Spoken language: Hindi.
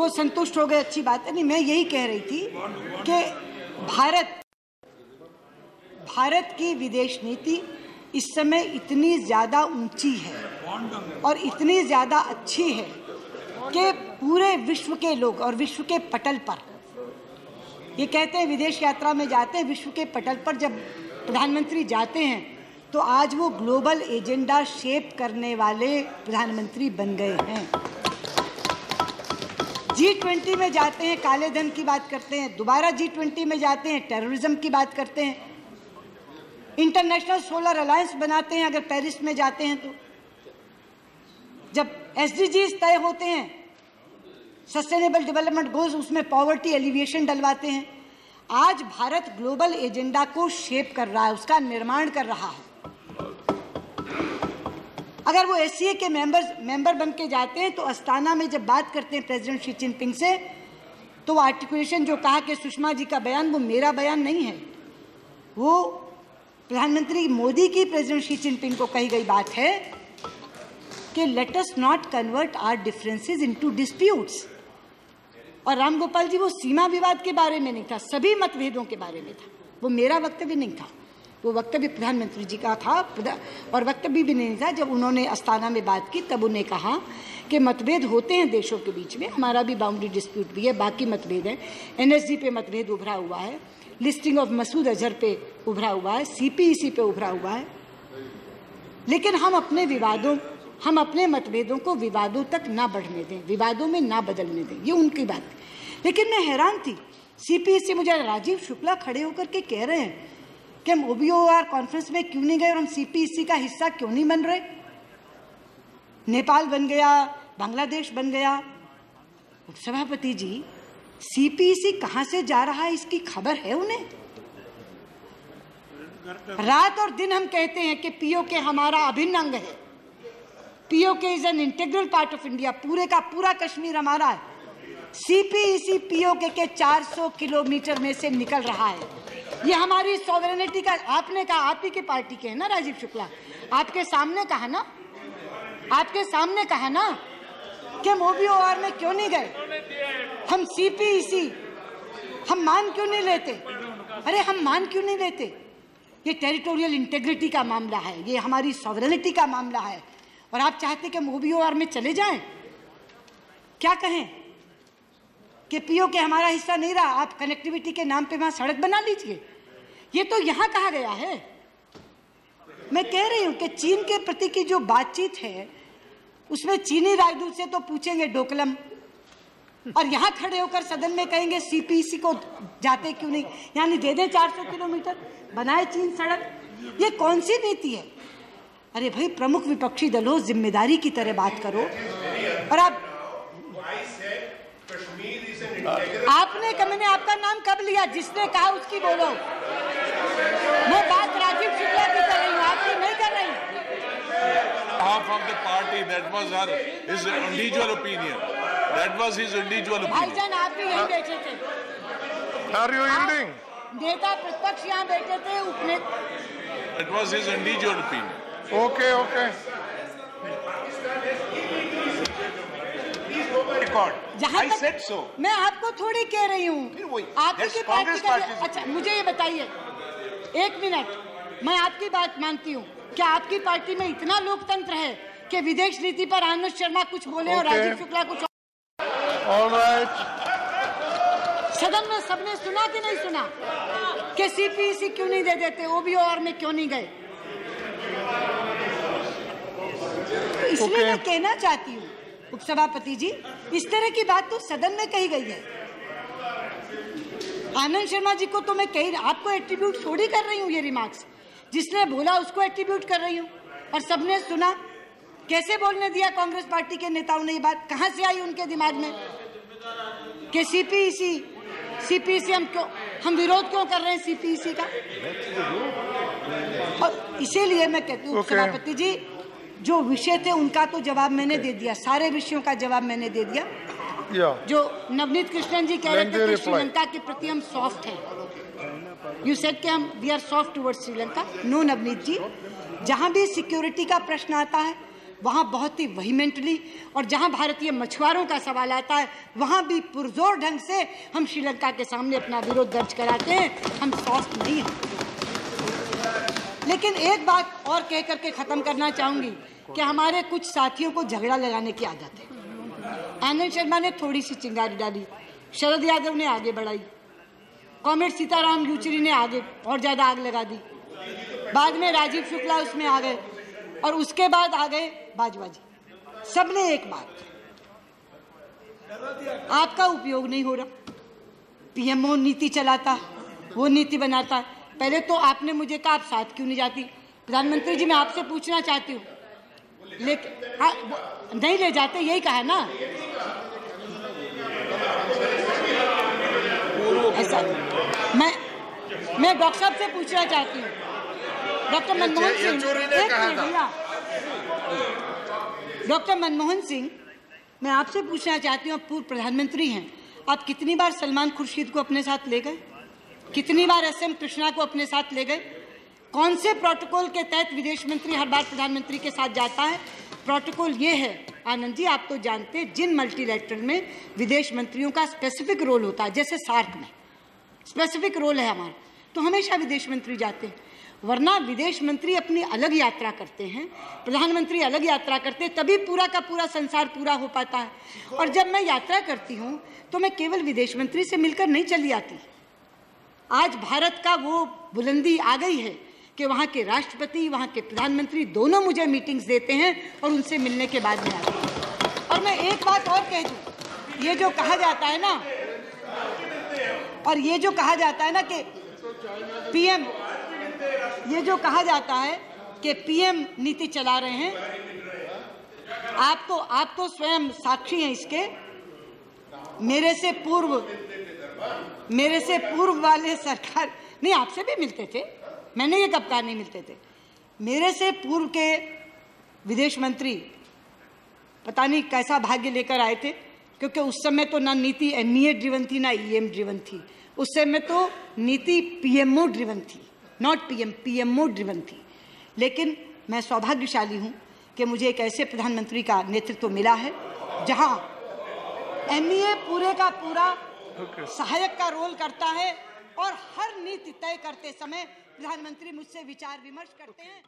को संतुष्ट हो गए, अच्छी बात है। नहीं, मैं यही कह रही थी कि भारत की विदेश नीति इस समय इतनी ज़्यादा ऊंची है और इतनी ज़्यादा अच्छी है कि पूरे विश्व के लोग और विश्व के पटल पर, ये कहते हैं विदेश यात्रा में जाते हैं, विश्व के पटल पर जब प्रधानमंत्री जाते हैं तो आज वो ग्लोबल एजेंडा शेप करने वाले प्रधानमंत्री बन गए हैं। G20 में जाते हैं, काले धन की बात करते हैं, दोबारा G20 में जाते हैं, टेररिज्म की बात करते हैं, इंटरनेशनल सोलर अलायंस बनाते हैं अगर पेरिस में जाते हैं तो, जब SDGs तय होते हैं, सस्टेनेबल डेवलपमेंट गोल्स, उसमें पॉवर्टी एलिविएशन डलवाते हैं। आज भारत ग्लोबल एजेंडा को शेप कर रहा है, उसका निर्माण कर रहा है। अगर वो SCA के मेंबर बन के जाते हैं तो अस्ताना में जब बात करते हैं प्रेसिडेंट शी जिनपिंग से, तो आर्टिकुलेशन जो कहा कि सुषमा जी का बयान, वो मेरा बयान नहीं है, वो प्रधानमंत्री मोदी की प्रेसिडेंट शी जिनपिंग को कही गई बात है कि let us not convert our differences into disputes. और राम गोपाल जी, वो सीमा विवाद के बारे में नहीं था, सभी मतभेदों के बारे में था, वो मेरा वक्तव्य नहीं था, वो वक्तव्य प्रधानमंत्री जी का था। और वक्तव्य भी नहीं था, जब उन्होंने अस्ताना में बात की तब उन्हें कहा कि मतभेद होते हैं देशों के बीच में, हमारा भी बाउंड्री डिस्प्यूट भी है, बाकी मतभेद है, NSG पे मतभेद उभरा हुआ है, लिस्टिंग ऑफ मसूद अजहर पे उभरा हुआ है, CPEC पे उभरा हुआ है, लेकिन हम अपने मतभेदों को विवादों तक ना बढ़ने दें, विवादों में ना बदलने दें, ये उनकी बात है। लेकिन मैं हैरान थी, CPEC, मुझे राजीव शुक्ला खड़े होकर के कह रहे हैं कि हम OBOR कॉन्फ्रेंस में क्यों नहीं गए और हम CPEC का हिस्सा क्यों नहीं बन रहे। नेपाल बन गया, बांग्लादेश बन गया। उपसभापति जी, CPEC कहां से जा रहा है इसकी खबर है उन्हें? रात और दिन हम कहते हैं कि POK हमारा अभिन्न अंग है, POK is an integral part of India, पूरे का पूरा कश्मीर हमारा है। CPEC POK के 400 किलोमीटर में से निकल रहा है, ये हमारी सॉवरेनिटी का, आपने कहा, आप ही के पार्टी के हैं ना राजीव शुक्ला, आपके सामने कहा ना, कि हम OBOR में क्यों नहीं गए, हम CPEC हम मान क्यों नहीं लेते? अरे हम मान क्यों नहीं लेते? ये टेरिटोरियल इंटेग्रिटी का मामला है, ये हमारी सॉवरेनिटी का मामला है, और आप चाहते कि हम OBOR में चले जाएं? क्या कहें कि POK हमारा हिस्सा नहीं रहा, आप कनेक्टिविटी के नाम पे वहां सड़क बना लीजिए, ये तो यहां कहा गया है। मैं कह रही हूं कि चीन के प्रति की जो बातचीत है उसमें चीनी राजदूत से तो पूछेंगे डोकलम, और यहाँ खड़े होकर सदन में कहेंगे CPEC को जाते क्यों नहीं, यानी दे दें 400 किलोमीटर, बनाए चीन सड़क। ये कौन सी नीति है? अरे भाई, प्रमुख विपक्षी दल हो, जिम्मेदारी की तरह बात करो। और मैंने आपका नाम कब लिया? जिसने कहा उसकी बोलो। मैं बात राजीव शुक्ला की कर रही हूँ, आपकी नहीं कर रही। Half of the party, that was his individual opinion. That was his individual opinion. भाईजान, आप भी यहीं बैठे थे। Are you yielding? नेता प्रतिपक्ष यहाँ बैठे थे, That was his individual opinion. Okay, okay. I said so. मैं आपको थोड़ी कह रही हूँ, आपकी पार्टी का। अच्छा, मुझे ये बताइए, एक मिनट, मैं आपकी बात मानती हूँ, क्या आपकी पार्टी में इतना लोकतंत्र है कि विदेश नीति पर आनंद शर्मा कुछ बोले और राजीव शुक्ला कुछ? Alright. सदन में सबने सुना कि नहीं सुना कि CPEC क्यों नहीं दे देते, OBOR में क्यों नहीं गए? इसलिए मैं कहना चाहती हूँ उपसभापति जी, इस तरह की बात तो सदन में कही गई है। आनंद शर्मा जी को तो मैं आपको एट्रीब्यूट थोड़ी कर रही हूँ, ये रिमार्क्स जिसने बोला उसको एट्रीब्यूट कर रही हूँ, और सबने सुना। कैसे बोलने दिया कांग्रेस पार्टी के नेताओं ने? ये बात कहाँ से आई उनके दिमाग में कि CPEC हम विरोध क्यों कर रहे हैं CPEC का? और इसीलिए मैं कहती हूँ सभापति जी, जो विषय थे उनका तो जवाब मैंने दे दिया, सारे विषयों का जवाब मैंने दे दिया। जो नवनीत कृष्णन जी कह रहे थे कि श्रीलंका के प्रति हम सॉफ्ट हैं, यू सेड कि we are soft towards Sri Lanka. No Navneet ji, जहां भी सिक्योरिटी का प्रश्न आता है वहाँ बहुत ही वेहीमेंटली, और जहाँ भारतीय मछुआरों का सवाल आता है वहाँ भी पुरजोर ढंग से हम श्रीलंका के सामने अपना विरोध दर्ज कराते हैं। हम सॉफ्ट नहीं हैं। लेकिन एक बात और कह करके ख़त्म करना चाहूँगी कि हमारे कुछ साथियों को झगड़ा लगाने की आदत है। आनंद शर्मा ने थोड़ी सी चिंगारी डाली, शरद यादव ने आगे बढ़ाई, कॉमरेड सीताराम येचुरी ने आगे और ज़्यादा आग लगा दी, बाद में राजीव शुक्ला उसमें आ गए, और उसके बाद आ गए बाजवा जी। सबने एक बात, आपका उपयोग नहीं हो रहा, पीएमओ नीति चलाता है, वो नीति बनाता है। पहले तो आपने मुझे कहा आप साथ क्यों नहीं जाती। प्रधानमंत्री जी, मैं आपसे पूछना चाहती हूँ, लेकिन नहीं ले जाते, यही कहा ना। ऐसा मैं डॉक्टर साहब से पूछना चाहती हूँ, डॉक्टर मनमोहन सिंह, एक मिनट भैया, डॉक्टर मनमोहन सिंह, मैं आपसे पूछना चाहती हूँ, आप पूर्व प्रधानमंत्री हैं, आप कितनी बार सलमान खुर्शीद को अपने साथ ले गए, कितनी बार एसएम कृष्णा को अपने साथ ले गए? कौन से प्रोटोकॉल के तहत विदेश मंत्री हर बार प्रधानमंत्री के साथ जाता है? प्रोटोकॉल ये है आनंद जी, आप तो जानते हैं, जिन मल्टीलैटरल में विदेश मंत्रियों का स्पेसिफिक रोल होता है, जैसे सार्क में स्पेसिफिक रोल है हमारा, तो हमेशा विदेश मंत्री जाते हैं। वरना विदेश मंत्री अपनी अलग यात्रा करते हैं, प्रधानमंत्री अलग यात्रा करते हैं, तभी पूरा का पूरा संसार पूरा हो पाता है। और जब मैं यात्रा करती हूँ तो मैं केवल विदेश मंत्री से मिलकर नहीं चली आती। आज भारत का वो बुलंदी आ गई है कि वहाँ के राष्ट्रपति, वहाँ के प्रधानमंत्री दोनों मुझे मीटिंग्स देते हैं और उनसे मिलने के बाद में आती हूँ। और मैं एक बात और कह दूँ, ये जो कहा जाता है ना, और ये जो कहा जाता है ना कि पीएम, ये जो कहा जाता है कि पीएम नीति चला रहे हैं, आप तो स्वयं साक्षी हैं इसके। मेरे से पूर्व वाले सरकार नहीं, आपसे भी मिलते थे, मैंने ये कब कहा नहीं मिलते थे। मेरे से पूर्व के विदेश मंत्री पता नहीं कैसा भाग्य लेकर आए थे, क्योंकि उस समय तो ना नीति एमईए ड्रिवन थी ना ईएम ड्रिवन थी, उस समय तो नीति पीएमओ ड्रिवन थी, नॉट पीएम, पीएमओ ड्रिवन थी। लेकिन मैं सौभाग्यशाली हूँ कि मुझे एक ऐसे प्रधानमंत्री का नेतृत्व मिला है जहाँ एमईए पूरे का पूरा सहायक का रोल करता है, और हर नीति तय करते समय प्रधानमंत्री मुझसे विचार विमर्श करते हैं।